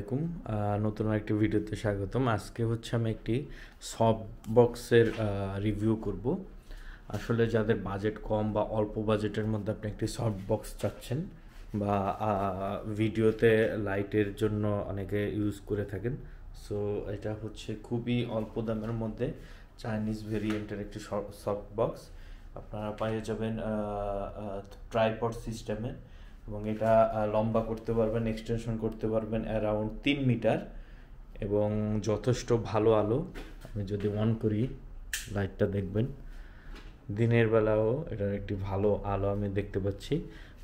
আলাইকুম। নতুন আরেকটি ভিডিওতে স্বাগতম। আজকে হচ্ছে আমি একটি সফট বক্সের রিভিউ করব। আসলে যাদের বাজেট কম বা অল্প বাজেটের মধ্যে আপনি একটি সফট বক্স চাচ্ছেন বা ভিডিওতে লাইটের জন্য অনেকে ইউজ করে থাকেন, সো এটা হচ্ছে খুবই অল্প দামের মধ্যে চাইনিজ ভেরিয়েন্টের একটি সফট বক্স। আপনারা পেয়ে যাবেন ট্রাইপড সিস্টেমে, এবং এটা লম্বা করতে পারবেন, এক্সটেনশন করতে পারবেন অ্যারাউন্ড 3 মিটার, এবং যথেষ্ট ভালো আলো। আমি যদি অন করি লাইটটা দেখবেন, দিনের বেলাও এটার একটি ভালো আলো আমি দেখতে পাচ্ছি।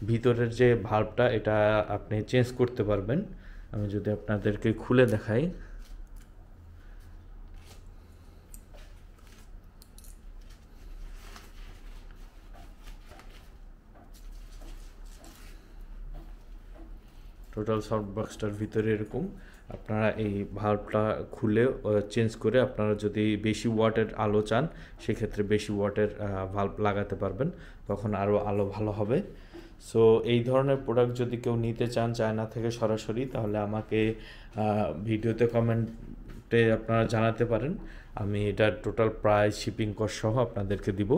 ভিতরের যে ভাল্বটা এটা আপনি চেঞ্জ করতে পারবেন। আমি যদি আপনাদেরকে খুলে দেখাই, টোটাল সফট বক্সটার ভিতরে এরকম আপনারা এই ভাল্বটা খুলে চেঞ্জ করে আপনারা যদি বেশি ওয়াটের আলো চান সেক্ষেত্রে বেশি ওয়াটের ভাল্ব লাগাতে পারবেন, তখন আরও আলো ভালো হবে। সো এই ধরনের প্রোডাক্ট যদি কেউ নিতে চান চায়না থেকে সরাসরি, তাহলে আমাকে ভিডিওতে কমেন্টে আপনারা জানাতে পারেন। আমি এটার টোটাল প্রাইস, শিপিং কস্ট সহ আপনাদেরকে দিব।